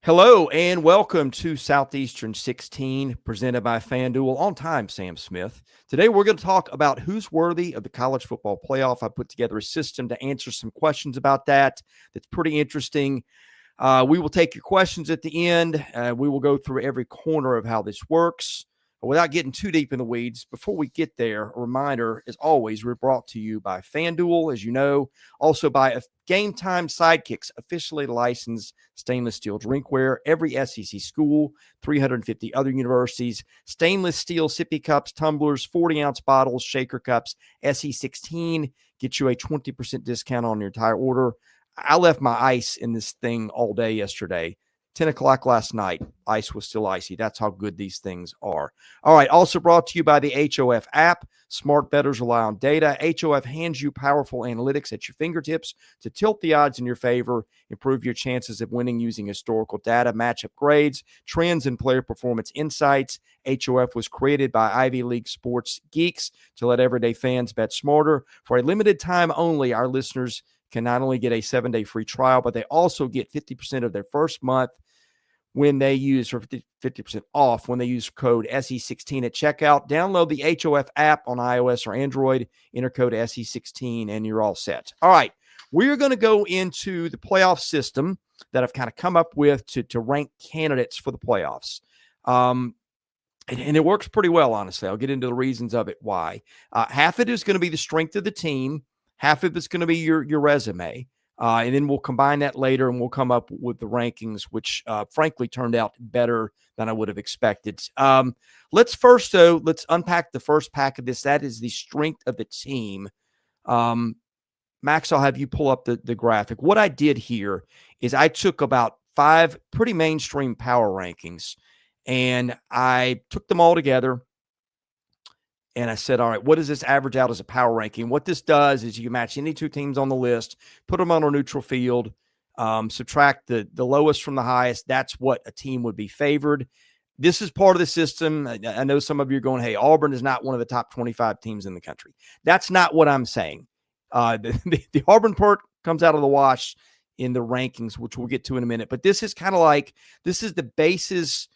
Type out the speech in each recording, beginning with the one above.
Hello and welcome to Southeastern 16, presented by FanDuel. On time, Sam Smith. Today we're going to talk about who's worthy of the college football playoff. I put together a system to answer some questions about that. That's pretty interesting. We will take your questions at the end. We will go through every corner of how this works. Without getting too deep in the weeds, before we get there, a reminder, as always, we're brought to you by FanDuel, as you know, also by GameTime SIDEKICKS, officially licensed stainless steel drinkware. Every SEC school, 350 other universities, stainless steel sippy cups, tumblers, 40-ounce bottles, shaker cups, SE16, get you a 20% discount on your entire order. I left my ice in this thing all day yesterday. 10 o'clock last night, ice was still icy. That's how good these things are. All right, also brought to you by the HOF app. Smart bettors rely on data. HOF hands you powerful analytics at your fingertips to tilt the odds in your favor, improve your chances of winning using historical data, matchup grades, trends, and player performance insights. HOF was created by Ivy League sports geeks to let everyday fans bet smarter. For a limited time only, our listeners can not only get a 7-day free trial, but they also get 50% of their first month when they use, or 50% off when they use code SE16 at checkout. Download the HOF app on iOS or Android, enter code SE16, and you're all set. All right, we're going to go into the playoff system that I've kind of come up with to rank candidates for the playoffs. And it works pretty well, honestly. I'll get into the reasons of it, why. Half of it is going to be the strength of the team. Half of it's going to be your resume. And then we'll combine that later and we'll come up with the rankings, which frankly turned out better than I would have expected. Let's unpack the first pack of this. That is the strength of the team. Max, I'll have you pull up the graphic. What I did here is I took about 5 pretty mainstream power rankings and I took them all together. And I said, all right, what does this average out as a power ranking? What this does is you match any 2 teams on the list, put them on a neutral field, subtract the lowest from the highest. That's what a team would be favored. This is part of the system. I know some of you are going, hey, Auburn is not one of the top 25 teams in the country. That's not what I'm saying. The Auburn part comes out of the wash in the rankings, which we'll get to in a minute. But this is kind of like, this is the basis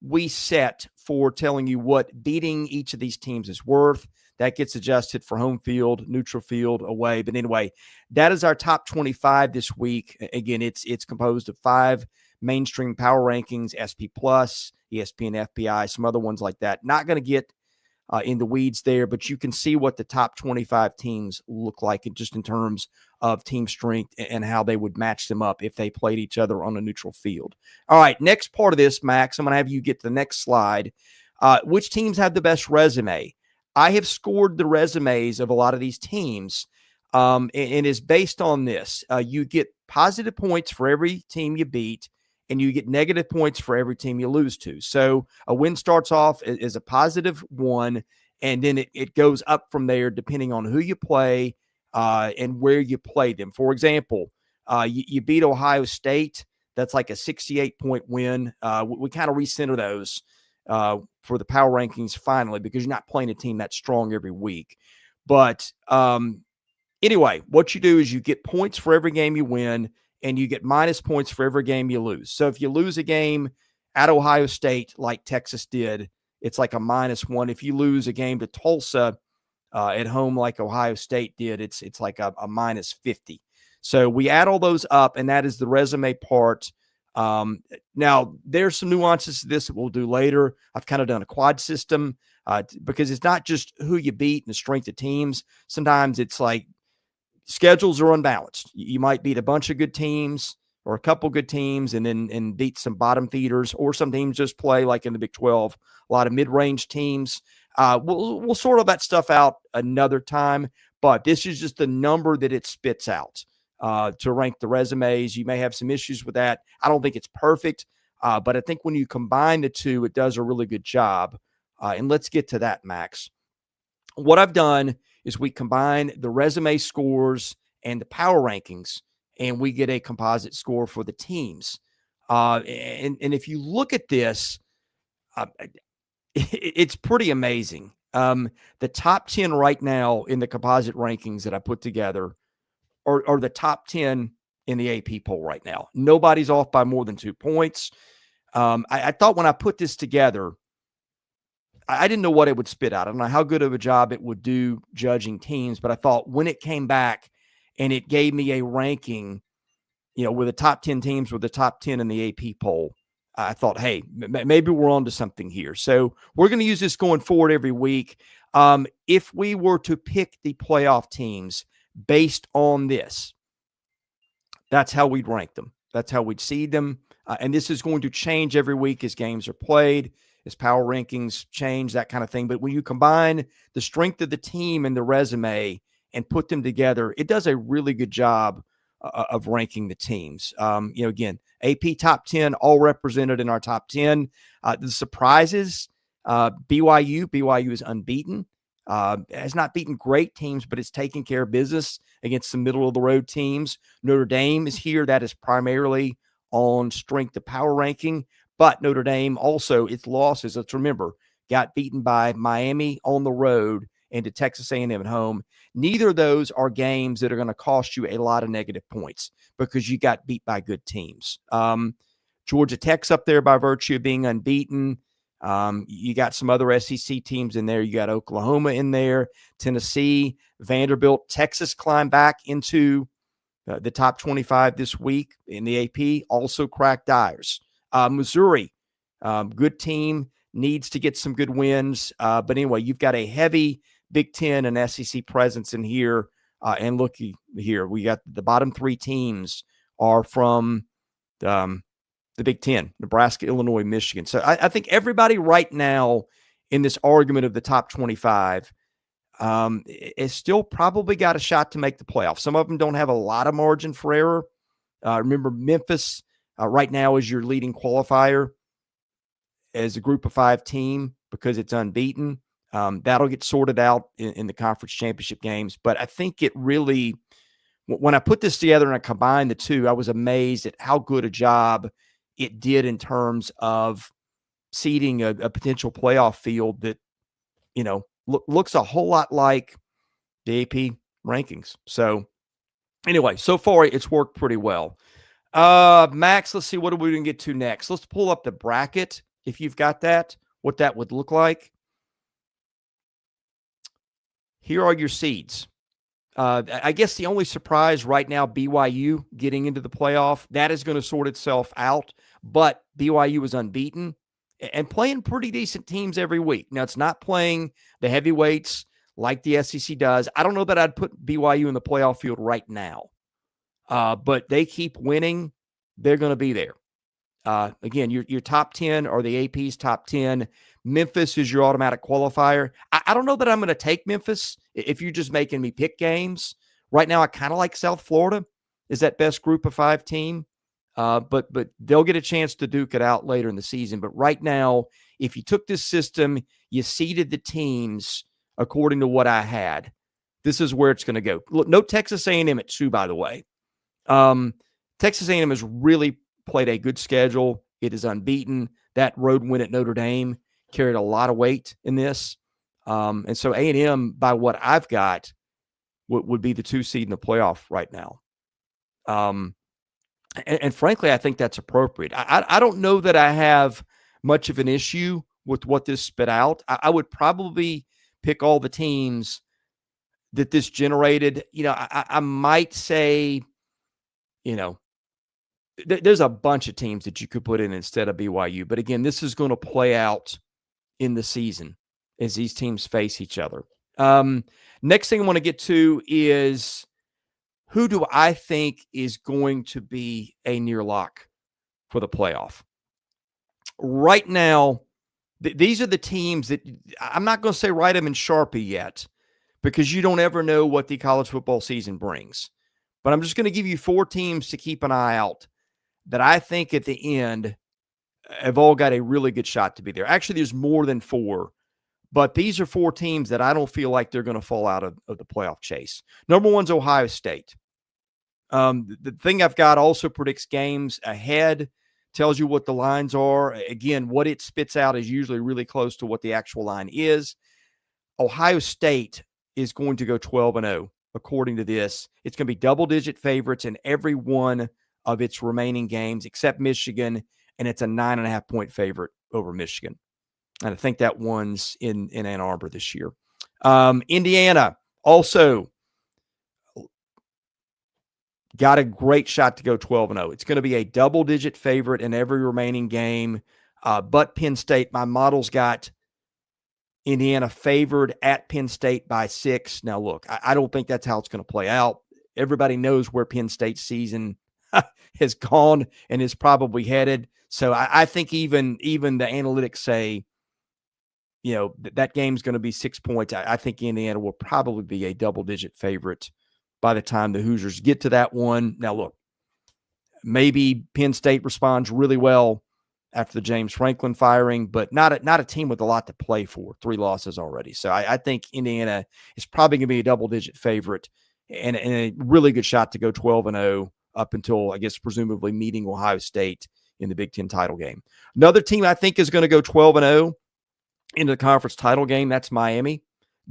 we set for telling you what beating each of these teams is worth. That gets adjusted for home field, neutral field, away. But anyway, that is our top 25 this week. Again, it's composed of 5 mainstream power rankings, SP+, ESPN, FPI, some other ones like that. Not going to get in the weeds there, but you can see what the top 25 teams look like just in terms of team strength and how they would match them up if they played each other on a neutral field. All right, next part of this, Max, I'm going to have you get to the next slide. Which teams have the best resume? I have scored the resumes of a lot of these teams, and is based on this. You get positive points for every team you beat, and you get negative points for every team you lose to. So a win starts off as a positive 1, and then it goes up from there depending on who you play and where you play them. For example, you beat Ohio State. That's like a 68-point win. We kind of recenter those for the power rankings finally because you're not playing a team that strong every week. But anyway, what you do is you get points for every game you win, and you get minus points for every game you lose. So if you lose a game at Ohio State like Texas did, it's like a -1. If you lose a game to Tulsa at home like Ohio State did, it's like a -50. So we add all those up, and that is the resume part. Now, there's some nuances to this that we'll do later. I've kind of done a quad system because it's not just who you beat and the strength of teams. Sometimes it's like schedules are unbalanced. You might beat a bunch of good teams or a couple good teams and beat some bottom feeders, or some teams just play like in the Big 12, a lot of mid-range teams. We'll sort all that stuff out another time, but this is just the number that it spits out to rank the resumes. You may have some issues with that. I don't think it's perfect, but I think when you combine the two, it does a really good job. And let's get to that, Max. What I've done is we combine the resume scores and the power rankings, and we get a composite score for the teams. And if you look at this, it's pretty amazing. The top 10 right now in the composite rankings that I put together are the top 10 in the AP poll right now. Nobody's off by more than 2 points. I thought when I put this together, I didn't know what it would spit out. I don't know how good of a job it would do judging teams, but I thought when it came back and it gave me a ranking, with the top 10 teams, with the top 10 in the AP poll, I thought, hey, maybe we're on to something here. So we're going to use this going forward every week. If we were to pick the playoff teams based on this, that's how we'd rank them. That's how we'd seed them. And this is going to change every week as games are played, as power rankings change, that kind of thing. But when you combine the strength of the team and the resume and put them together, it does a really good job of ranking the teams. Again, AP top 10, all represented in our top 10. The surprises, BYU is unbeaten. Has not beaten great teams, but it's taking care of business against some middle-of-the-road teams. Notre Dame is here. That is primarily on strength of power ranking. But Notre Dame also, its losses, let's remember, got beaten by Miami on the road and to Texas A&M at home. Neither of those are games that are going to cost you a lot of negative points because you got beat by good teams. Georgia Tech's up there by virtue of being unbeaten. You got some other SEC teams in there. You got Oklahoma in there, Tennessee, Vanderbilt. Texas climbed back into the top 25 this week in the AP, also cracked Dyers. Missouri, good team, needs to get some good wins. But anyway, you've got a heavy Big Ten and SEC presence in here. And looky here, we got the bottom 3 teams are from the Big Ten, Nebraska, Illinois, Michigan. So I think everybody right now in this argument of the top 25 is still probably got a shot to make the playoffs. Some of them don't have a lot of margin for error. Remember, Memphis right now is your leading qualifier as a group of 5 team because it's unbeaten. That'll get sorted out in the conference championship games. But I think it really, when I put this together and I combined the two, I was amazed at how good a job it did in terms of seeding a potential playoff field that, looks a whole lot like the AP rankings. So anyway, so far it's worked pretty well. Max, let's see, what are we going to get to next? Let's pull up the bracket if you've got that, what that would look like. Here are your seeds. I guess the only surprise right now, BYU getting into the playoff. That is going to sort itself out. But BYU is unbeaten and playing pretty decent teams every week. Now, it's not playing the heavyweights like the SEC does. I don't know that I'd put BYU in the playoff field right now. But they keep winning. They're going to be there. Again, your top 10 or the AP's top 10. Memphis is your automatic qualifier. I don't know that I'm going to take Memphis if you're just making me pick games. Right now, I kind of like South Florida is that best group of 5 team. But they'll get a chance to duke it out later in the season. But right now, if you took this system, you seeded the teams according to what I had, this is where it's going to go. Look, no Texas A&M at 2, by the way. Texas A&M has really played a good schedule. It is unbeaten. That road win at Notre Dame carried a lot of weight in this. And so A&M, by what I've got, would be the 2 seed in the playoff right now. And frankly, I think that's appropriate. I don't know that I have much of an issue with what this spit out. I would probably pick all the teams that this generated. I might say, there's a bunch of teams that you could put in instead of BYU. But again, this is going to play out in the season as these teams face each other. Next thing I want to get to is who do I think is going to be a near lock for the playoff? Right now, these are the teams that I'm not going to say write them in Sharpie yet because you don't ever know what the college football season brings. But I'm just going to give you 4 teams to keep an eye out that I think at the end have all got a really good shot to be there. Actually, there's more than 4, but these are 4 teams that I don't feel like they're going to fall out of the playoff chase. Number 1's Ohio State. The thing I've got also predicts games ahead, tells you what the lines are. Again, what it spits out is usually really close to what the actual line is. Ohio State is going to go 12-0 according to this. It's going to be double-digit favorites in every one of its remaining games except Michigan, and it's a 9.5-point favorite over Michigan. And I think that one's in Ann Arbor this year. Indiana also got a great shot to go 12-0. It's going to be a double-digit favorite in every remaining game. But Penn State, my model's got Indiana favored at Penn State by 6. Now, look, I don't think that's how it's going to play out. Everybody knows where Penn State's season has gone and is probably headed. So I think even the analytics say, that game's going to be 6 points. I think Indiana will probably be a double-digit favorite by the time the Hoosiers get to that one. Now, look, maybe Penn State responds really well after the James Franklin firing, but not a team with a lot to play for. 3 losses already. So I think Indiana is probably going to be a double-digit favorite and a really good shot to go 12-0 up until, I guess, presumably meeting Ohio State in the Big Ten title game. Another team I think is going to go 12-0 into the conference title game, that's Miami.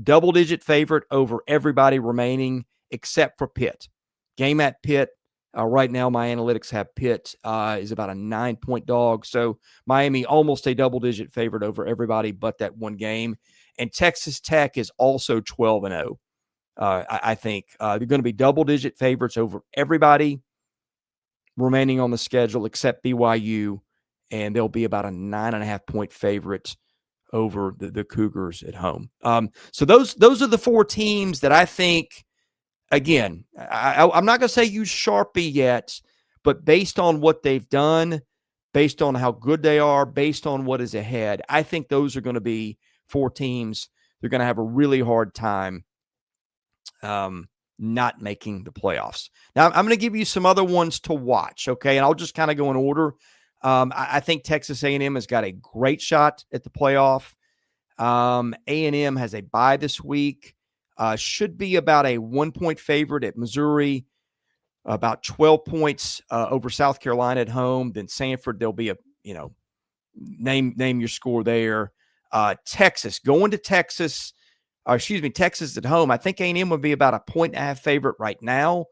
Double-digit favorite over everybody remaining except for Pitt. Game at Pitt. Right now, my analytics have Pitt is about a 9-point dog. So Miami almost a double-digit favorite over everybody but that one game. And Texas Tech is also 12-0. I think they're going to be double-digit favorites over everybody remaining on the schedule except BYU, and they'll be about a 9.5-point favorite over the Cougars at home. So those are the 4 teams that I think. Again, I'm not going to say use Sharpie yet, but based on what they've done, based on how good they are, based on what is ahead, I think those are going to be 4 teams. They're going to have a really hard time not making the playoffs. Now, I'm going to give you some other ones to watch, okay? And I'll just kind of go in order. I think Texas A&M has got a great shot at the playoff. A&M has a bye this week. Should be about a 1-point favorite at Missouri, about 12 points over South Carolina at home. Then Sanford, there'll be a, name your score there. Texas, going to Texas, Texas at home. I think A&M would be about a 1.5 favorite right now.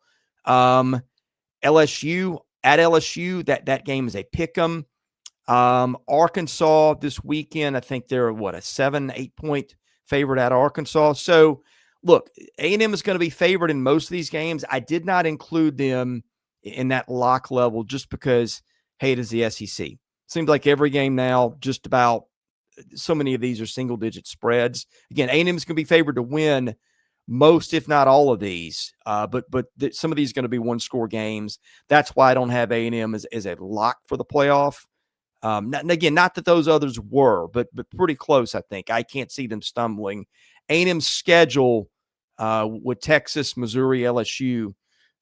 LSU, at LSU, that game is a pick'em. Arkansas this weekend, I think they're a 7-8 point favorite at Arkansas. So, look, A&M is going to be favored in most of these games. I did not include them in that lock level just because, hey, it is the SEC. Seems like every game now, just about so many of these are single-digit spreads. Again, A&M is going to be favored to win most, if not all of these, but some of these are going to be one-score games. That's why I don't have A&M as a lock for the playoff. Not that those others were, but pretty close, I think. I can't see them stumbling. A&M's schedule with Texas, Missouri, LSU,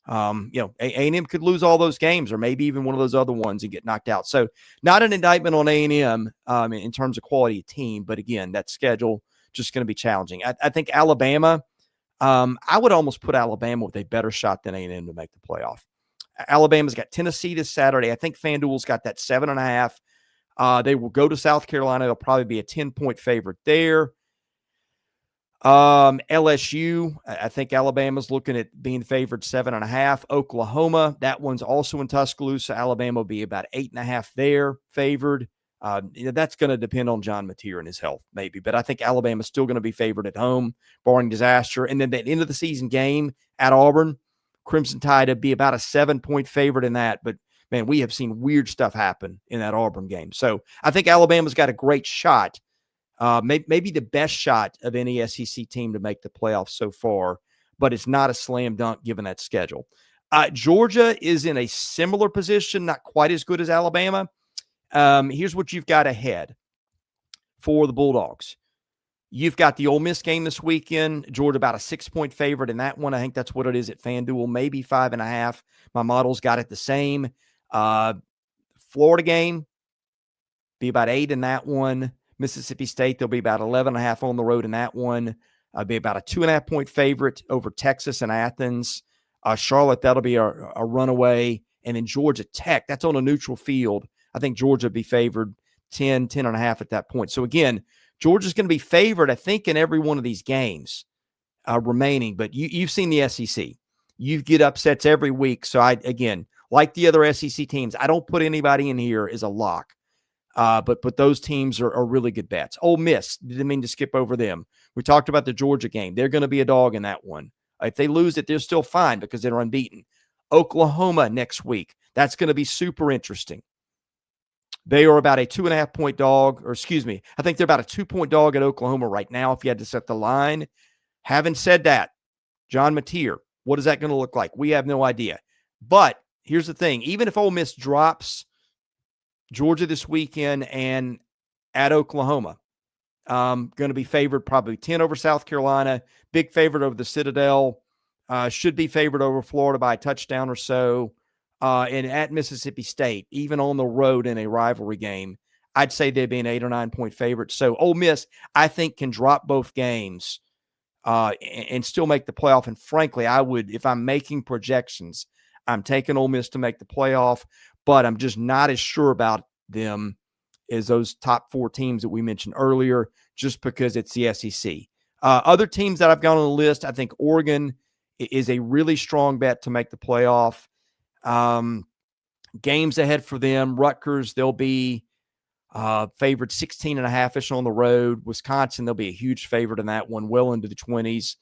A&M could lose all those games or maybe even one of those other ones and get knocked out. So not an indictment on A&M in terms of quality of team, but again, that schedule just going to be challenging. I think Alabama, I would almost put Alabama with a better shot than A&M to make the playoff. Alabama's got Tennessee this Saturday. I think FanDuel's got that 7.5. They will go to South Carolina. They'll probably be a 10-point favorite there. LSU, I think Alabama's looking at being favored 7.5. Oklahoma, that one's also in Tuscaloosa. Alabama will be about 8.5 there, favored. That's going to depend on John Mateer and his health, maybe. But I think Alabama's still going to be favored at home, barring disaster. And then the end of the season game at Auburn, Crimson Tide would be about a 7-point favorite in that. But, man, we have seen weird stuff happen in that Auburn game. So I think Alabama's got a great shot. Maybe the best shot of any SEC team to make the playoffs so far, but it's not a slam dunk given that schedule. Georgia is in a similar position, not quite as good as Alabama. Here's what you've got ahead for the Bulldogs. You've got the Ole Miss game this weekend. Georgia about a 6-point favorite in that one. I think that's what it is at FanDuel, maybe 5.5. My model's got it the same. Florida game, be about 8 in that one. Mississippi State, they'll be about 11.5 on the road in that one. Be about a 2.5-point favorite over Texas and Athens. Charlotte, that'll be a runaway. And then Georgia Tech, that's on a neutral field. I think Georgia will be favored 10.5 at that point. So, again, Georgia's going to be favored, I think, in every one of these games. remaining. But you've seen the SEC. You get upsets every week. So again, like the other SEC teams, I don't put anybody in here as a lock. But those teams are really good bets. Ole Miss, didn't mean to skip over them. We talked about the Georgia game. They're going to be a dog in that one. If they lose it, they're still fine because they're unbeaten. Oklahoma next week. That's going to be super interesting. They are about a 2.5-point dog, or excuse me, I think they're about a 2-point dog at Oklahoma right now if you had to set the line. Having said that, John Mateer, what is that going to look like? We have no idea. But here's the thing. Even if Ole Miss drops Georgia this weekend and at Oklahoma, going to be favored probably 10 over South Carolina, big favorite over the Citadel, should be favored over Florida by a touchdown or so. And at Mississippi State, even on the road in a rivalry game, I'd say they'd be an 8 or 9 point favorite. So Ole Miss, I think, can drop both games and still make the playoff. And frankly, I would, if I'm making projections, I'm taking Ole Miss to make the playoff, but I'm just not as sure about them as those top 4 teams that we mentioned earlier, just because it's the SEC. Other teams that I've got on the list, I think Oregon is a really strong bet to make the playoff. Games ahead for them. Rutgers, they'll be favored 16.5-ish on the road. Wisconsin, they'll be a huge favorite in that one, well into the 20s.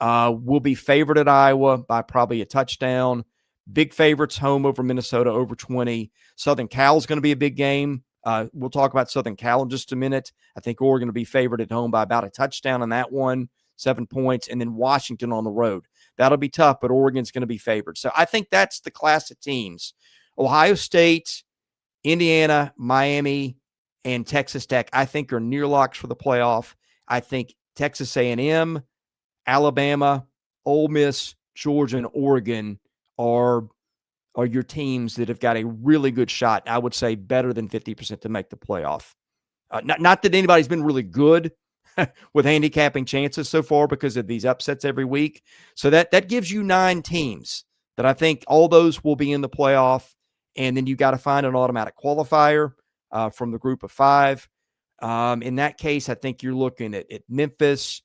Will be favored at Iowa by probably a touchdown. Big favorites home over Minnesota, over 20. Southern Cal is going to be a big game. We'll talk about Southern Cal in just a minute. I think Oregon will be favored at home by about a touchdown in that one, 7 points, and then Washington on the road. That'll be tough, but Oregon's going to be favored. So I think that's the class of teams. Ohio State, Indiana, Miami, and Texas Tech, I think, are near locks for the playoff. I think Texas A&M, Alabama, Ole Miss, Georgia, and Oregon are your teams that have got a really good shot. I would say better than 50% to make the playoff. Not that anybody's been really good with handicapping chances so far because of these upsets every week. So that gives you 9 teams that I think all those will be in the playoff. And then you got to find an automatic qualifier from the group of 5. In that case, I think you're looking at Memphis,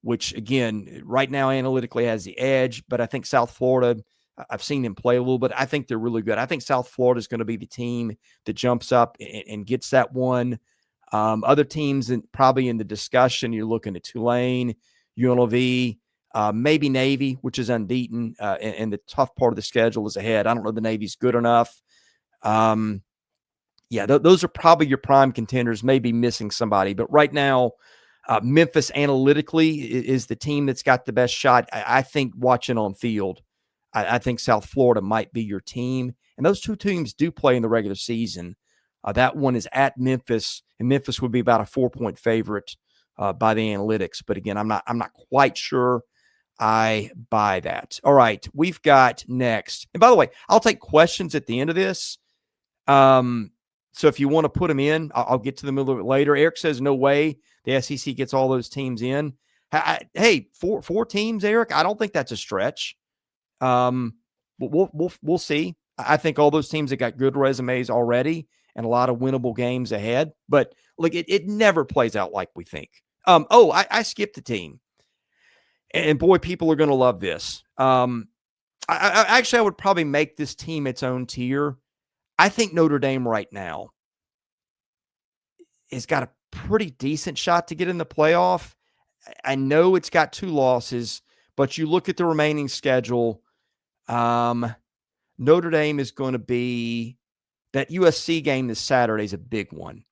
which, again, right now analytically has the edge. But I think South Florida, I've seen them play a little bit. I think they're really good. I think South Florida is going to be the team that jumps up and gets that one. Other teams probably in the discussion, you're looking at Tulane, UNLV, maybe Navy, which is unbeaten, and the tough part of the schedule is ahead. I don't know if the Navy's good enough. Those are probably your prime contenders, maybe missing somebody. But right now, Memphis analytically is the team that's got the best shot. I think watching on field, I think South Florida might be your team. And those 2 teams do play in the regular season. That one is at Memphis, and Memphis would be about a 4-point favorite by the analytics. But again, I'm not quite sure I buy that. All right, we've got next. And by the way, I'll take questions at the end of this. So if you want to put them in, I'll get to them a little bit later. Eric says no way the SEC gets all those teams in. Hey, four teams, Eric. I don't think that's a stretch. But we'll see. I think all those teams have got good resumes already and a lot of winnable games ahead. But look, it never plays out like we think. I skipped a team. And boy, people are going to love this. I would probably make this team its own tier. I think Notre Dame right now has got a pretty decent shot to get in the playoff. I know it's got 2 losses, but you look at the remaining schedule. Notre Dame is going to be that USC game this Saturday is a big one.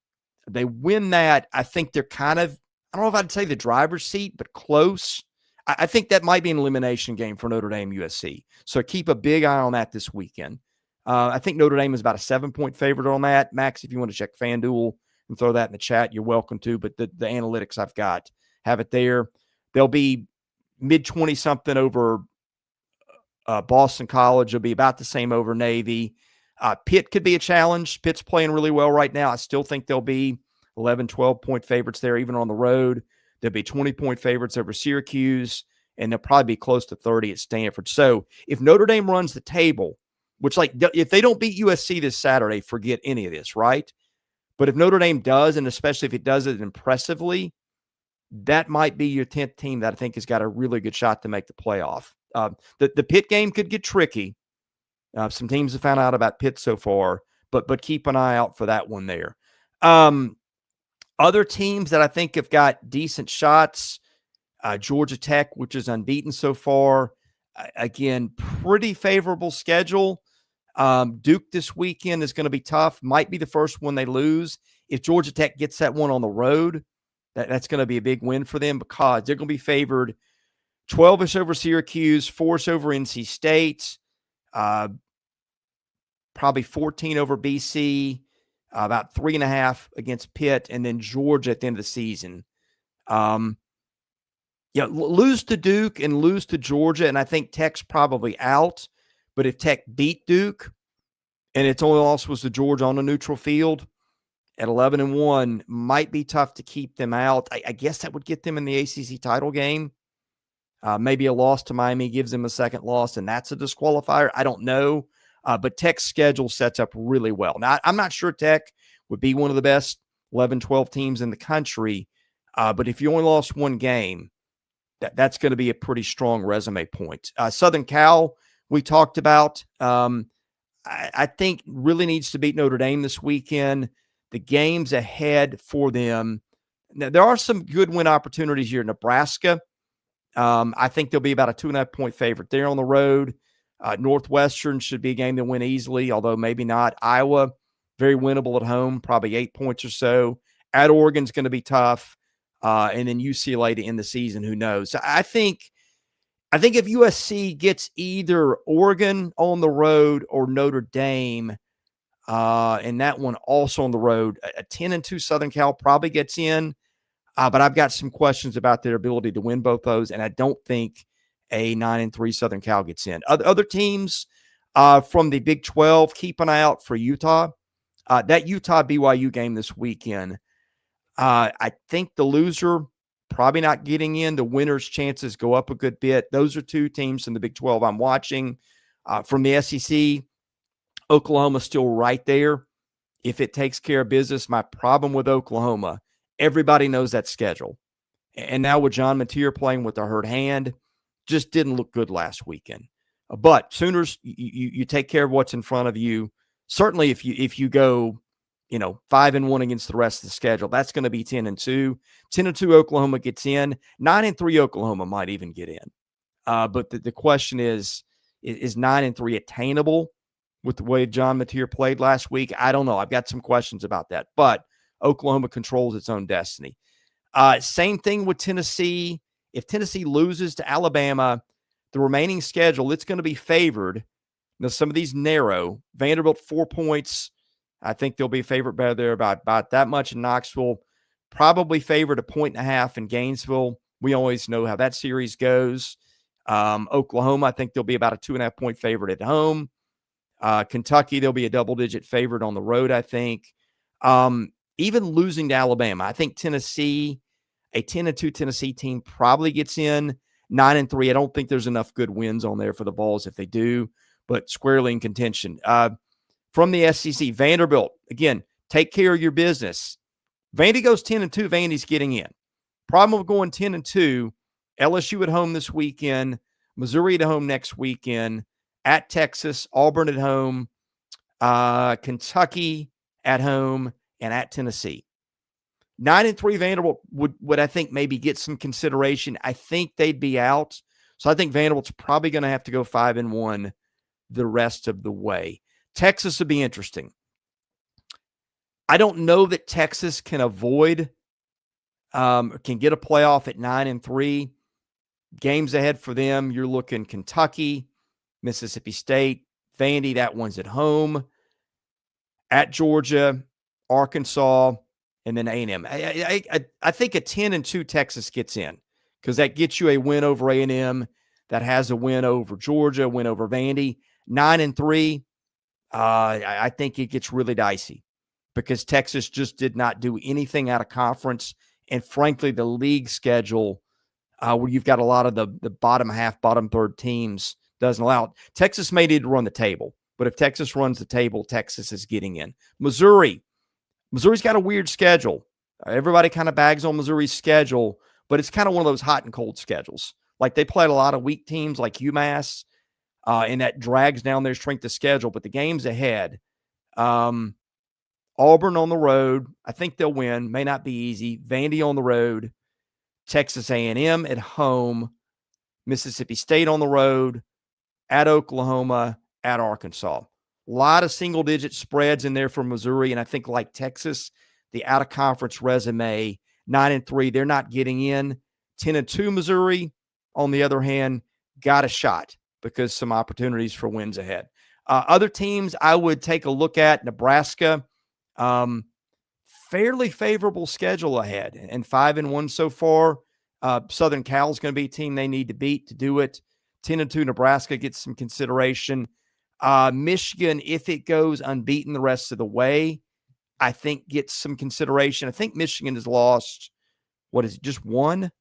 They win that. I think they're kind of, I don't know if I'd say the driver's seat, but close. I think that might be an elimination game for Notre Dame USC. So keep a big eye on that this weekend. I think Notre Dame is about a 7-point favorite on that. Max, if you want to check FanDuel and throw that in the chat, you're welcome to. But the analytics I've got have it there. They'll be mid-20 something over Boston College. They'll be about the same over Navy. Pitt could be a challenge. Pitt's playing really well right now. I still think they'll be 11, 12-point favorites there, even on the road. They'll be 20-point favorites over Syracuse, and they'll probably be close to 30 at Stanford. So if Notre Dame runs the table, which, like, if they don't beat USC this Saturday, forget any of this, right? But if Notre Dame does, and especially if it does it impressively, that might be your 10th team that I think has got a really good shot to make the playoff. The Pitt game could get tricky. Some teams have found out about Pitt so far, but keep an eye out for that one there. Other teams that I think have got decent shots, Georgia Tech, which is unbeaten so far. Again, pretty favorable schedule. Duke this weekend is going to be tough. Might be the first one they lose. If Georgia Tech gets that one on the road, that's going to be a big win for them because they're going to be favored 12-ish over Syracuse, 4-ish over NC State, probably 14 over BC, about 3.5 against Pitt, and then Georgia at the end of the season. Lose to Duke and lose to Georgia, and I think Tech's probably out. But if Tech beat Duke and its only loss was to Georgia on a neutral field at 11-1, might be tough to keep them out. I guess that would get them in the ACC title game. Maybe a loss to Miami gives them a second loss, and that's a disqualifier. I don't know. But Tech's schedule sets up really well. Now, I'm not sure Tech would be one of the best 11, 12 teams in the country. But if you only lost one game, that's going to be a pretty strong resume point. Southern Cal, we talked about. I think really needs to beat Notre Dame this weekend. The games ahead for them. Now, there are some good win opportunities here. Nebraska, I think they'll be about a 2.5-point favorite. They're on the road. Northwestern should be a game to win easily, although maybe not. Iowa, very winnable at home, probably 8 points or so. At Oregon's going to be tough. And then UCLA to end the season, who knows? So I think if USC gets either Oregon on the road or Notre Dame, and that one also on the road, a 10-2 Southern Cal probably gets in. But I've got some questions about their ability to win both those, and I don't think a 9-3 Southern Cal gets in. Other teams from the Big 12, keep an eye out for Utah. That Utah-BYU game this weekend, I think the loser probably not getting in. The winner's chances go up a good bit. Those are two teams in the Big 12 I'm watching. From the SEC, Oklahoma's still right there. If it takes care of business, my problem with Oklahoma, everybody knows that schedule. And now with John Mateer playing with a hurt hand, just didn't look good last weekend. But Sooners, you take care of what's in front of you. Certainly if you go, 5-1 against the rest of the schedule, that's going to be 10-2. 10-2 Oklahoma gets in. 9-3 Oklahoma might even get in. But the question is 9-3 attainable with the way John Mateer played last week? I don't know. I've got some questions about that. But Oklahoma controls its own destiny. Same thing with Tennessee. If Tennessee loses to Alabama, the remaining schedule, it's going to be favored. Now, some of these narrow. Vanderbilt, 4 points. I think they'll be favored by there about that much in Knoxville. Probably favored 1.5 in Gainesville. We always know how that series goes. Oklahoma, I think they'll be about a 2.5-point favorite at home. Kentucky, they'll be a double-digit favorite on the road, I think. Even losing to Alabama, I think Tennessee, a 10-2 Tennessee team probably gets in. 9-3, I don't think there's enough good wins on there for the Vols if they do, but squarely in contention. From the SEC, Vanderbilt, again, take care of your business. Vandy goes 10-2, Vandy's getting in. Problem with going 10-2, LSU at home this weekend, Missouri at home next weekend, at Texas, Auburn at home, Kentucky at home, and at Tennessee. 9-3 Vanderbilt would I think maybe get some consideration. I think they'd be out. So I think Vanderbilt's probably going to have to go 5-1 the rest of the way. Texas would be interesting. I don't know that Texas can avoid, can get a playoff at 9-3. Games ahead for them, you're looking Kentucky, Mississippi State, Vandy, that one's at home, at Georgia, Arkansas, and then A&M. I think a 10-2 Texas gets in because that gets you a win over A&M, that has a win over Georgia, a win over Vandy. 9-3, I think it gets really dicey because Texas just did not do anything out of conference. And frankly, the league schedule, where you've got a lot of the bottom half, bottom third teams, doesn't allow it. Texas may need to run the table, but if Texas runs the table, Texas is getting in. Missouri's got a weird schedule. Everybody kind of bags on Missouri's schedule, but it's kind of one of those hot and cold schedules. Like they played a lot of weak teams like UMass, and that drags down their strength of schedule. But the games ahead, Auburn on the road, I think they'll win. May not be easy. Vandy on the road, Texas A&M at home, Mississippi State on the road, at Oklahoma, at Arkansas. A lot of single-digit spreads in there for Missouri, and I think like Texas, the out-of-conference resume, 9-3, they're not getting in. 10-2 Missouri, on the other hand, got a shot because some opportunities for wins ahead. Other teams I would take a look at, Nebraska, fairly favorable schedule ahead, and 5-1 so far. Southern Cal is going to be a team they need to beat to do it. 10-2 Nebraska gets some consideration. Michigan, if it goes unbeaten the rest of the way, I think gets some consideration. I think Michigan has lost, what is it, just one?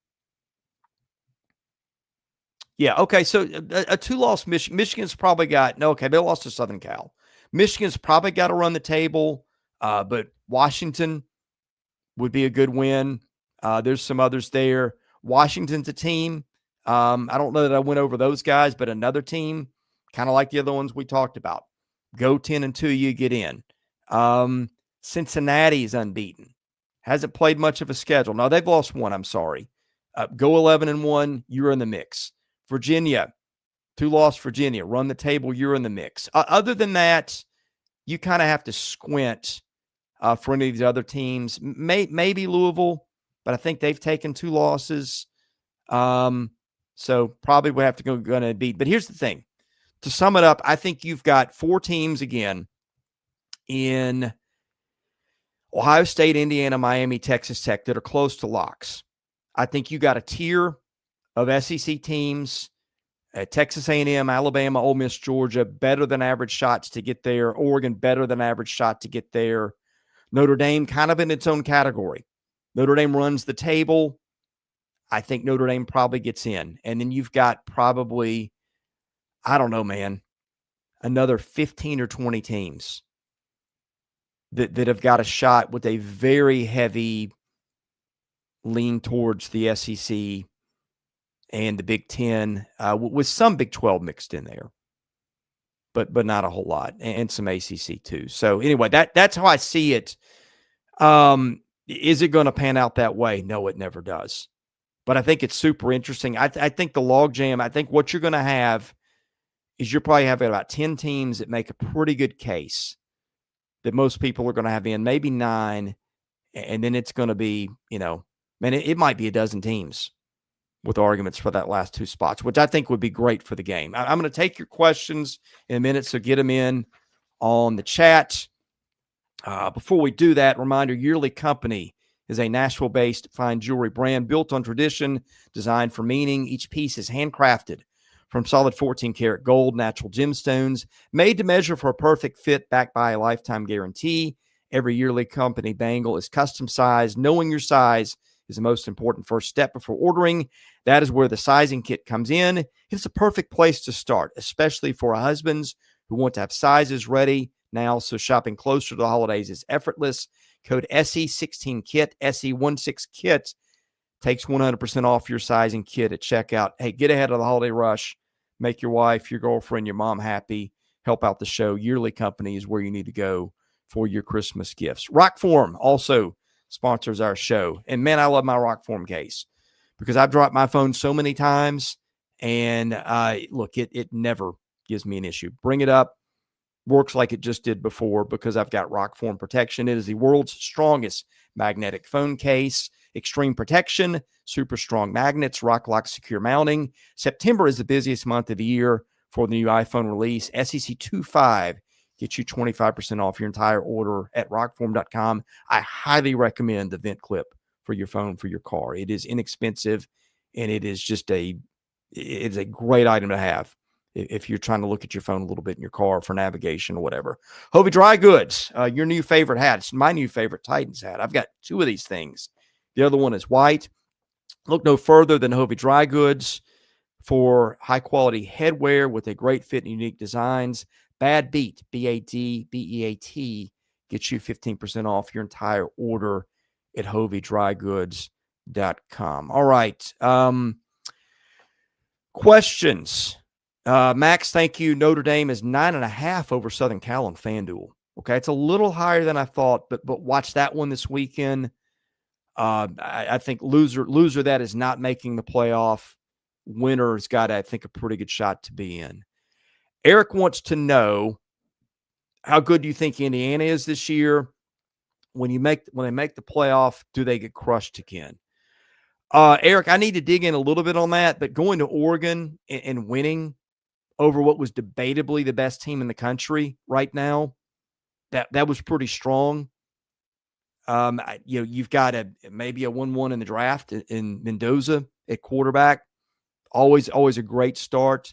Yeah, okay, so a two-loss Michigan. Michigan's probably got, no, okay, they lost to Southern Cal. Michigan's probably got to run the table, but Washington would be a good win. There's some others there. Washington's a team. I don't know that I went over those guys, but another team, kind of like the other ones we talked about. Go 10-2, you get in. Cincinnati's unbeaten. Hasn't played much of a schedule. No, they've lost one, I'm sorry. Go 11-1, you're in the mix. Virginia, 2-loss Virginia. Run the table, you're in the mix. Other than that, you kind of have to squint for any of these other teams. Maybe Louisville, but I think they've taken 2 losses. So probably we have to go to beat. But here's the thing. To sum it up, I think you've got 4 teams again in Ohio State, Indiana, Miami, Texas Tech that are close to locks. I think you got a tier of SEC teams, Texas A&M, Alabama, Ole Miss, Georgia, better than average shots to get there. Oregon, better than average shot to get there. Notre Dame, kind of in its own category. Notre Dame runs the table. I think Notre Dame probably gets in. And then you've got probably, I don't know, man, another 15 or 20 teams that have got a shot with a very heavy lean towards the SEC and the Big Ten, with some Big 12 mixed in there, but not a whole lot, and some ACC too. So anyway, that's how I see it. Is it going to pan out that way? No, it never does. But I think it's super interesting. I think the logjam, I think what you're going to have is you're probably having about 10 teams that make a pretty good case that most people are going to have in, maybe 9, and then it's going to be, man, it might be a dozen teams with arguments for that last 2 spots, which I think would be great for the game. I'm going to take your questions in a minute, so get them in on the chat. Before we do that, reminder, Yearly Company is a Nashville-based fine jewelry brand built on tradition, designed for meaning. Each piece is handcrafted from solid 14-karat gold, natural gemstones, made to measure for a perfect fit, backed by a lifetime guarantee. Every Yearly Company bangle is custom sized. Knowing your size is the most important first step before ordering. That is where the sizing kit comes in. It's a perfect place to start, especially for husbands who want to have sizes ready now, so shopping closer to the holidays is effortless. Code SE16KIT, SE16KIT takes 100% off your sizing kit at checkout. Hey, get ahead of the holiday rush. Make your wife, your girlfriend, your mom happy. Help out the show. Yearly Company is where you need to go for your Christmas gifts. ROKFORM also sponsors our show. And man, I love my ROKFORM case because I've dropped my phone so many times. And look, it never gives me an issue. Bring it up. Works like it just did before because I've got ROKFORM protection. It is the world's strongest magnetic phone case. Extreme protection, super strong magnets, ROKLOK secure mounting. September is the busiest month of the year for the new iPhone release. SEC25 gets you 25% off your entire order at ROKFORM.com. I highly recommend the vent clip for your phone, for your car. It is inexpensive, and it is just it's a great item to have if you're trying to look at your phone a little bit in your car for navigation or whatever. HOVI Dry Goods, your new favorite hat. It's my new favorite Titans hat. I've got 2 of these things. The other one is white. Look no further than HOVI Dry Goods for high-quality headwear with a great fit and unique designs. Bad Beat, BADBEAT, gets you 15% off your entire order at HOVIDrygoods.com. All right. Questions. Max, thank you. Notre Dame is 9.5 over Southern Cal on FanDuel. Okay, it's a little higher than I thought, but watch that one this weekend. I think loser that is not making the playoff. Winner's got, I think, a pretty good shot to be in. Eric wants to know, how good do you think Indiana is this year? When they make the playoff, do they get crushed again? Eric, I need to dig in a little bit on that, but going to Oregon and winning over what was debatably the best team in the country right now, that was pretty strong. You've got maybe a 1-1 in the draft in Mendoza at quarterback. Always a great start.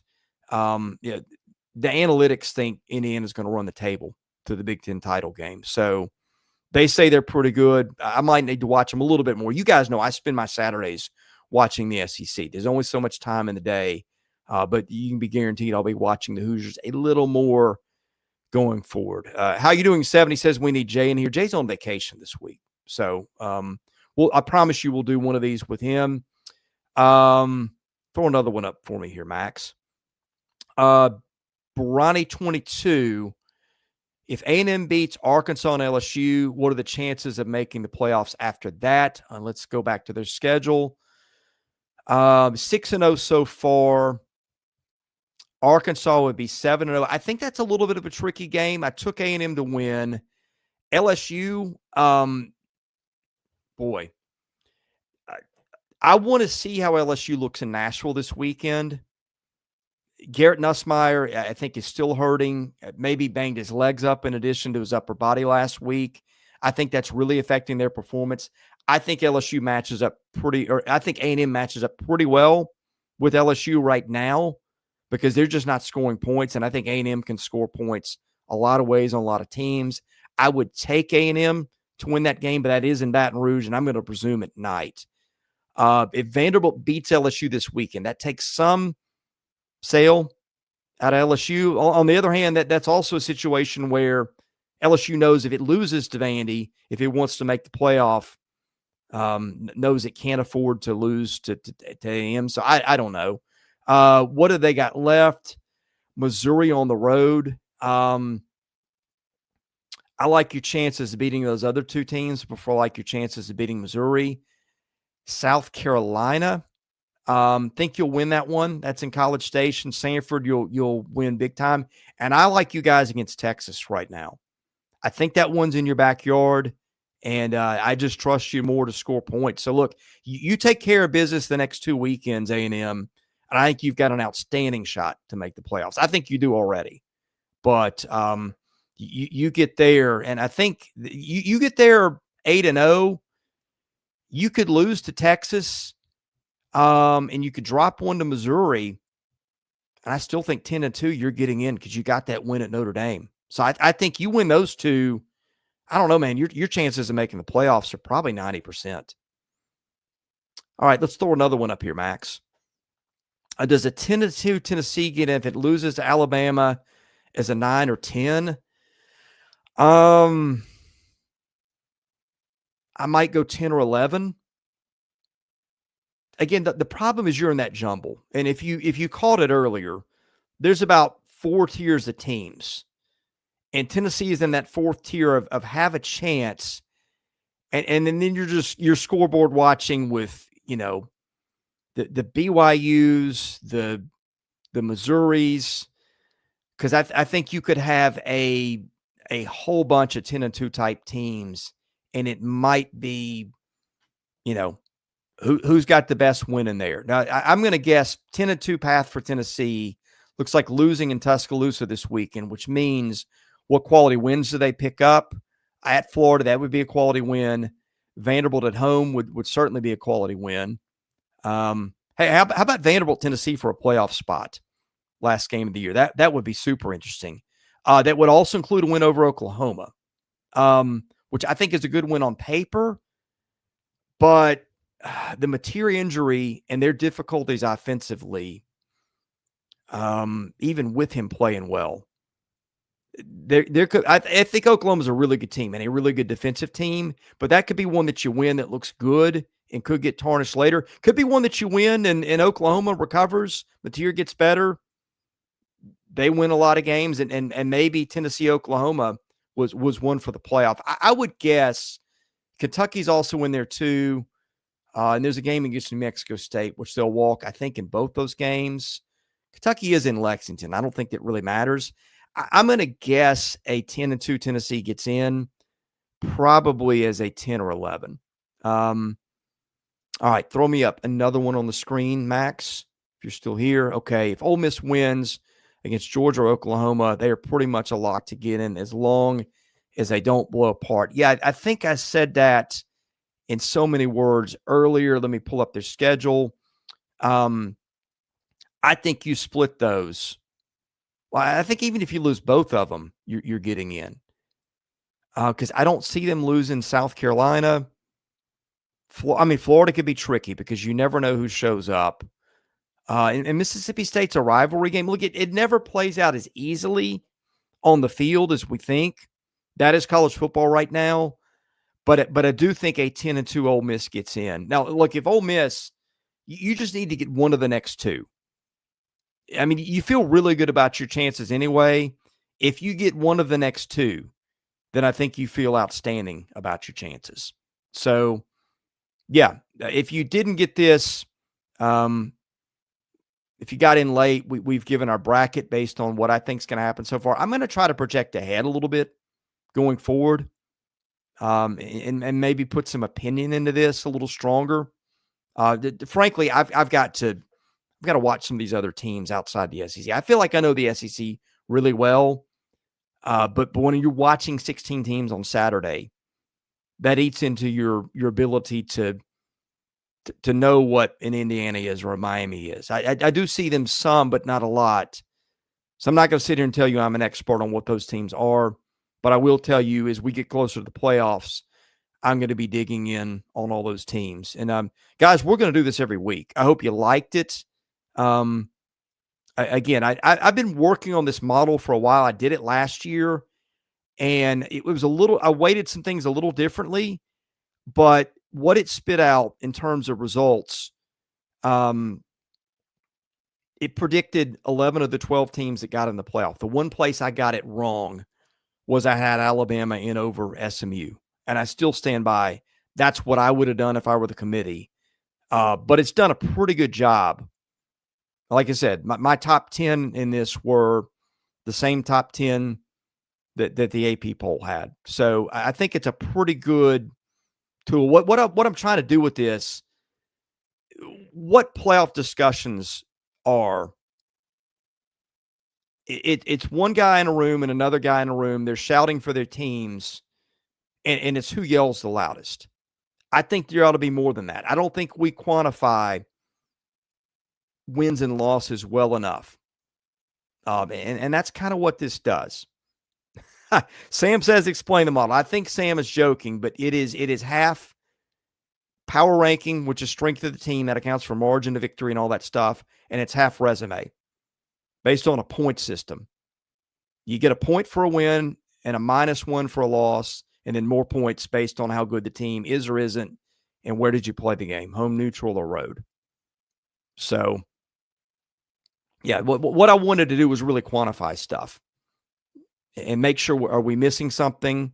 The analytics think Indiana's going to run the table to the Big Ten title game. So they say they're pretty good. I might need to watch them a little bit more. You guys know I spend my Saturdays watching the SEC. There's only so much time in the day, but you can be guaranteed I'll be watching the Hoosiers a little more going forward. How you doing, 70 says we need Jay in here. Jay's on vacation this week. So I promise you we'll do one of these with him. Throw another one up for me here, Max. Bronny 22. If A&M beats Arkansas and LSU, what are the chances of making the playoffs after that? Let's go back to their schedule. 6-0 so far. Arkansas would be 7-0. I think that's a little bit of a tricky game. I took A&M to win. LSU, boy, I want to see how LSU looks in Nashville this weekend. Garrett Nussmeier, I think, is still hurting. Maybe banged his legs up in addition to his upper body last week. I think that's really affecting their performance. I think LSU matches up I think A&M matches up pretty well with LSU right now because they're just not scoring points, and I think A&M can score points a lot of ways on a lot of teams. I would take A&M to win that game, but that is in Baton Rouge, and I'm going to presume at night. If Vanderbilt beats LSU this weekend, that takes some sale out of LSU. On the other hand, that's also a situation where LSU knows if it loses to Vandy, if it wants to make the playoff, knows it can't afford to lose to A&M. So I don't know. What have they got left? Missouri on the road. I like your chances of beating those other two teams before I like your chances of beating Missouri. South Carolina. Think you'll win that one. That's in College Station. Sanford, you'll win big time. And I like you guys against Texas right now. I think that one's in your backyard, and I just trust you more to score points. So, look, you take care of business the next 2 weekends, A&M, and I think you've got an outstanding shot to make the playoffs. I think you do already. But you get there, and I think you get there 8-0. You could lose to Texas. And you could drop one to Missouri, and I still think 10-2 you're getting in because you got that win at Notre Dame. So I think you win those two. I don't know, man. Your chances of making the playoffs are probably 90%. All right, let's throw another one up here, Max. Does a 10-2 Tennessee get in if it loses to Alabama as a 9 or 10? I might go 10 or 11. Again, the problem is you're in that jumble. And if you called it earlier, there's about 4 tiers of teams. And Tennessee is in that 4th tier of have a chance. And then you're scoreboard watching with, the BYUs, the Missouris, because I think you could have a whole bunch of 10-2 type teams, and it might be, who's got the best win in there. Now, I'm going to guess 10-2 path for Tennessee looks like losing in Tuscaloosa this weekend, which means what quality wins do they pick up? At Florida, that would be a quality win. Vanderbilt at home would certainly be a quality win. Hey, how about Vanderbilt, Tennessee for a playoff spot last game of the year? That would be super interesting. That would also include a win over Oklahoma, which I think is a good win on paper. But the Materia injury and their difficulties offensively, even with him playing well, I think Oklahoma's a really good team and a really good defensive team, but that could be one that you win that looks good and could get tarnished later. Could be one that you win and Oklahoma recovers. Mateer gets better. They win a lot of games, and maybe Tennessee, Oklahoma was one for the playoff. I would guess Kentucky's also in there too. And there's a game against New Mexico State, which they'll walk, I think, in both those games. Kentucky is in Lexington. I don't think that really matters. I'm going to guess a 10-2 Tennessee gets in, probably as a 10 or 11. All right, throw me up another one on the screen, Max, if you're still here. Okay, if Ole Miss wins against Georgia or Oklahoma, they are pretty much a lot to get in as long as they don't blow apart. Yeah, I think I said that in so many words earlier. Let me pull up their schedule. I think you split those. Well, I think even if you lose both of them, you're getting in. Because I don't see them losing South Carolina. Florida could be tricky because you never know who shows up. And Mississippi State's a rivalry game. Look, it never plays out as easily on the field as we think. That is college football right now. But I do think a 10-2 Ole Miss gets in. Now, look, if Ole Miss, you just need to get one of the next two. I mean, you feel really good about your chances anyway. If you get one of the next two, then I think you feel outstanding about your chances. So, yeah, if you didn't get this, if you got in late, we've given our bracket based on what I think is going to happen so far. I'm going to try to project ahead a little bit going forward, and maybe put some opinion into this a little stronger. Frankly, I've got to watch some of these other teams outside the SEC. I feel like I know the SEC really well, but when you're watching 16 teams on Saturday, that eats into your ability to know what an Indiana is or a Miami is. I do see them some, but not a lot. So I'm not going to sit here and tell you I'm an expert on what those teams are, but I will tell you as we get closer to the playoffs, I'm going to be digging in on all those teams. And guys, we're going to do this every week. I hope you liked it. I've been working on this model for a while. I did it last year, and it was I weighted some things a little differently, but what it spit out in terms of results, it predicted 11 of the 12 teams that got in the playoff. The one place I got it wrong was I had Alabama in over SMU, and I still stand by that's what I would have done if I were the committee. But it's done a pretty good job. Like I said, my top 10 in this were the same top 10 that the AP poll had. So I think it's a pretty good tool. What I'm trying to do with this, what playoff discussions are, it's one guy in a room and another guy in a room. They're shouting for their teams, and it's who yells the loudest. I think there ought to be more than that. I don't think we quantify wins and losses well enough. And that's kind of what this does. Sam says, explain the model. I think Sam is joking, but it is half power ranking, which is strength of the team. That accounts for margin of victory and all that stuff. And it's half resume based on a point system. You get a point for a win and a -1 for a loss, and then more points based on how good the team is or isn't, and where did you play the game, home, neutral, or road. So, yeah, what I wanted to do was really quantify stuff and make sure, are we missing something?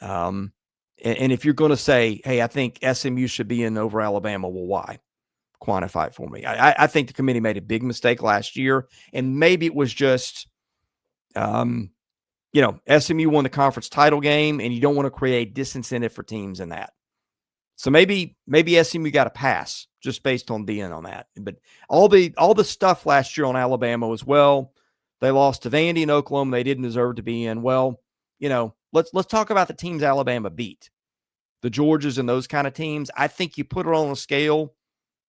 And if you're going to say, hey, I think SMU should be in over Alabama, well, why? Quantify it for me. I think the committee made a big mistake last year, and maybe it was just, SMU won the conference title game, and you don't want to create disincentive for teams in that. So maybe SMU got a pass just based on being on that. But all the stuff last year on Alabama was, well, they lost to Vandy and Oklahoma. They didn't deserve to be in. Well, let's talk about the teams Alabama beat, the Georgias and those kind of teams. I think you put it on a scale,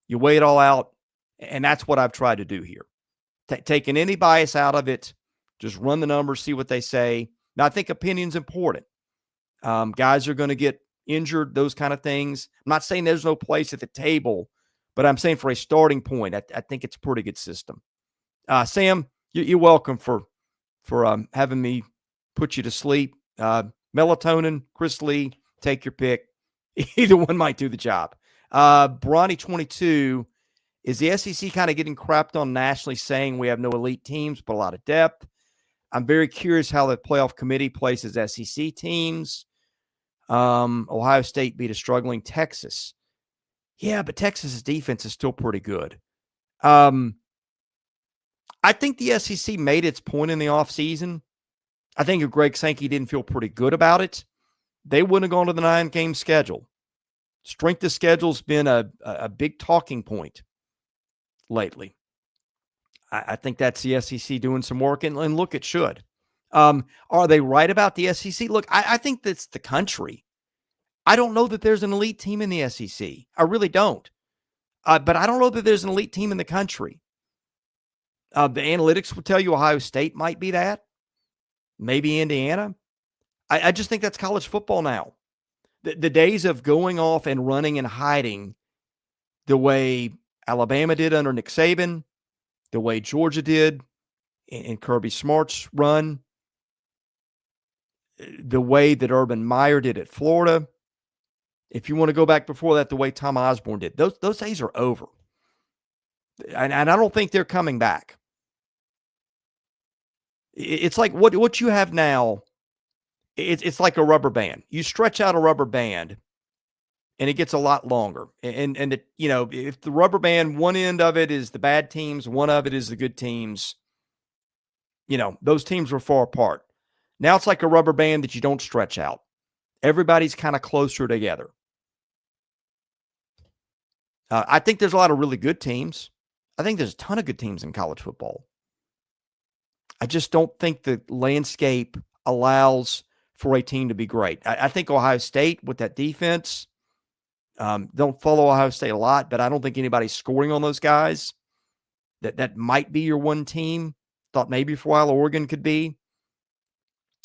you weigh it all out, and that's what I've tried to do here. Taking any bias out of it, just run the numbers, see what they say. Now, I think opinion's important. Guys are going to get injured, those kind of things. I'm not saying there's no place at the table, but I'm saying for a starting point, I think it's a pretty good system. Sam, you're welcome for having me put you to sleep. Melatonin, Chris Lee, take your pick. Either one might do the job. Bronny22, is the SEC kind of getting crapped on nationally, saying we have no elite teams, but a lot of depth? I'm very curious how the playoff committee places SEC teams. Ohio State beat a struggling Texas. Yeah, but Texas's defense is still pretty good. I think the SEC made its point in the offseason. I think if Greg Sankey didn't feel pretty good about it, they wouldn't have gone to the 9-game schedule. Strength of schedule's been a big talking point lately. I think that's the SEC doing some work, and look, it should. Are they right about the SEC? Look, I think that's the country. I don't know that there's an elite team in the SEC. I really don't. But I don't know that there's an elite team in the country. The analytics would tell you Ohio State might be that. Maybe Indiana. I just think that's college football now. The days of going off and running and hiding the way Alabama did under Nick Saban, the way Georgia did in Kirby Smart's run, the way that Urban Meyer did at Florida. If you want to go back before that, the way Tom Osborne did, those days are over. And I don't think they're coming back. It's like what you have now, it's like a rubber band. You stretch out a rubber band, and it gets a lot longer. And if the rubber band, one end of it is the bad teams, one of it is the good teams, those teams were far apart. Now it's like a rubber band that you don't stretch out. Everybody's kind of closer together. I think there's a lot of really good teams. I think there's a ton of good teams in college football. I just don't think the landscape allows for a team to be great. I think Ohio State with that defense, don't follow Ohio State a lot, but I don't think anybody's scoring on those guys. That might be your one team. Thought maybe for a while Oregon could be.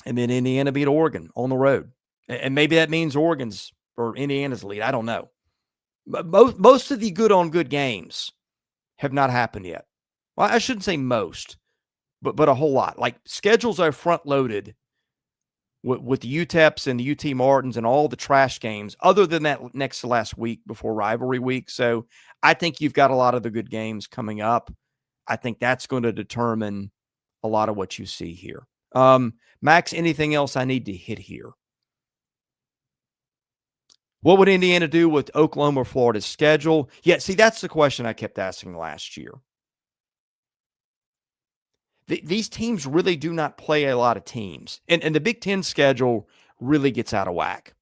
And then Indiana beat Oregon on the road. And maybe that means Oregon's or Indiana's lead. I don't know. But most of the good games have not happened yet. Well, I shouldn't say most, but a whole lot. Like schedules are front-loaded with the UTEPs and the UT Martins and all the trash games, other than that next to last week before rivalry week. So I think you've got a lot of the good games coming up. I think that's going to determine a lot of what you see here. Max, anything else I need to hit here? What would Indiana do with Oklahoma or Florida's schedule? Yeah, see, that's the question I kept asking last year. These teams really do not play a lot of teams. And the Big Ten schedule really gets out of whack.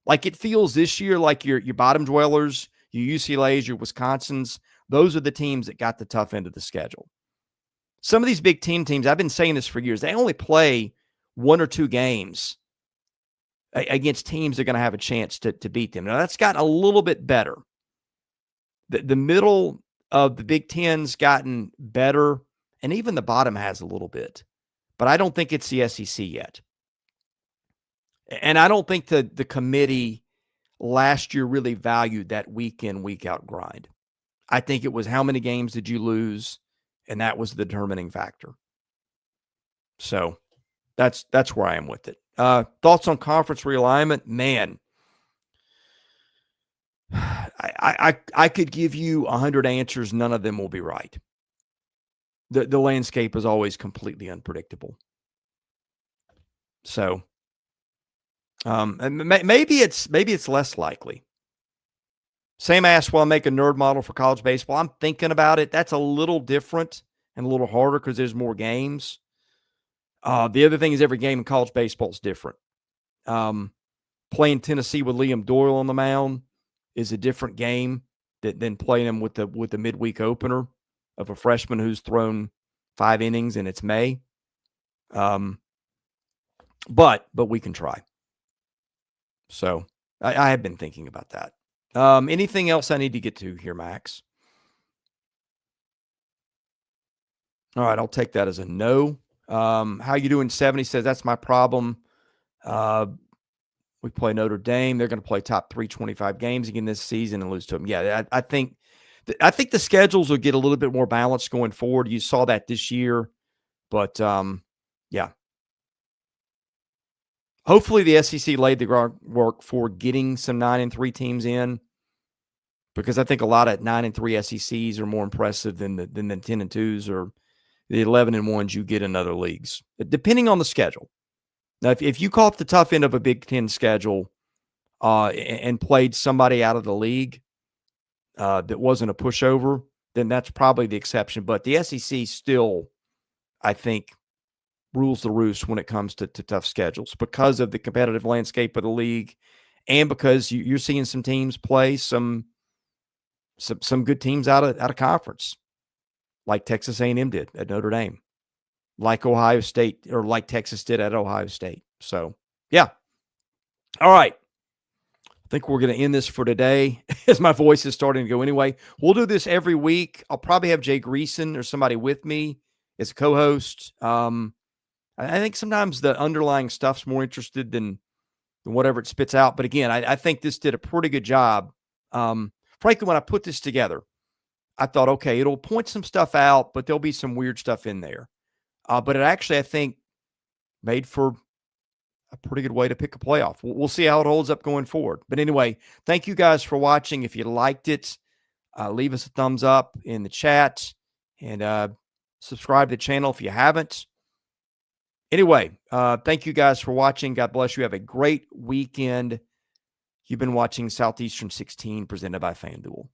Like it feels this year like your bottom dwellers, your UCLAs, your Wisconsins, those are the teams that got the tough end of the schedule. Some of these Big Ten teams, I've been saying this for years, they only play 1 or 2 games against teams that are going to have a chance to beat them. Now, that's gotten a little bit better. The middle of the Big Ten's gotten better, and even the bottom has a little bit. But I don't think it's the SEC yet. And I don't think the committee last year really valued that week in, week out grind. I think it was how many games did you lose, and that was the determining factor. So that's where I am with it. Thoughts on conference realignment? Man, I could give you 100 answers. None of them will be right. The landscape is always completely unpredictable. So, and maybe it's less likely. Sam asked, "Will I make a nerd model for college baseball?" I'm thinking about it. That's a little different and a little harder because there's more games. The other thing is every game in college baseball is different. Playing Tennessee with Liam Doyle on the mound is a different game than playing him with the midweek opener of a freshman who's thrown 5 innings and it's May. But we can try. So I have been thinking about that. Anything else I need to get to here, Max? All right, I'll take that as a no. How you doing? 70 says that's my problem. We play Notre Dame. They're going to play top 325 games again this season and lose to them. Yeah, I think the schedules will get a little bit more balanced going forward. You saw that this year, but yeah. Hopefully the SEC laid the groundwork for getting some 9-3 teams in. because I think a lot of 9-3 SECs are more impressive than the 10-2s or the 11-1s you get in other leagues, depending on the schedule. Now, if you caught the tough end of a Big Ten schedule and played somebody out of the league that wasn't a pushover, then that's probably the exception. But the SEC still, I think, rules the roost when it comes to tough schedules because of the competitive landscape of the league and because you're seeing some teams play some good teams out of conference, like Texas A&M did at Notre Dame, like Ohio State, or like Texas did at Ohio State. So, yeah. All right. I think we're going to end this for today as my voice is starting to go anyway. We'll do this every week. I'll probably have Jay Greason or somebody with me as a co-host. I think sometimes the underlying stuff's more interested than whatever it spits out. But again, I think this did a pretty good job. Frankly, when I put this together, I thought, okay, it'll point some stuff out, but there'll be some weird stuff in there. But it actually, I think, made for a pretty good way to pick a playoff. We'll see how it holds up going forward. But anyway, thank you guys for watching. If you liked it, leave us a thumbs up in the chat and subscribe to the channel if you haven't. Anyway, thank you guys for watching. God bless you. Have a great weekend. You've been watching Southeastern 16 presented by FanDuel.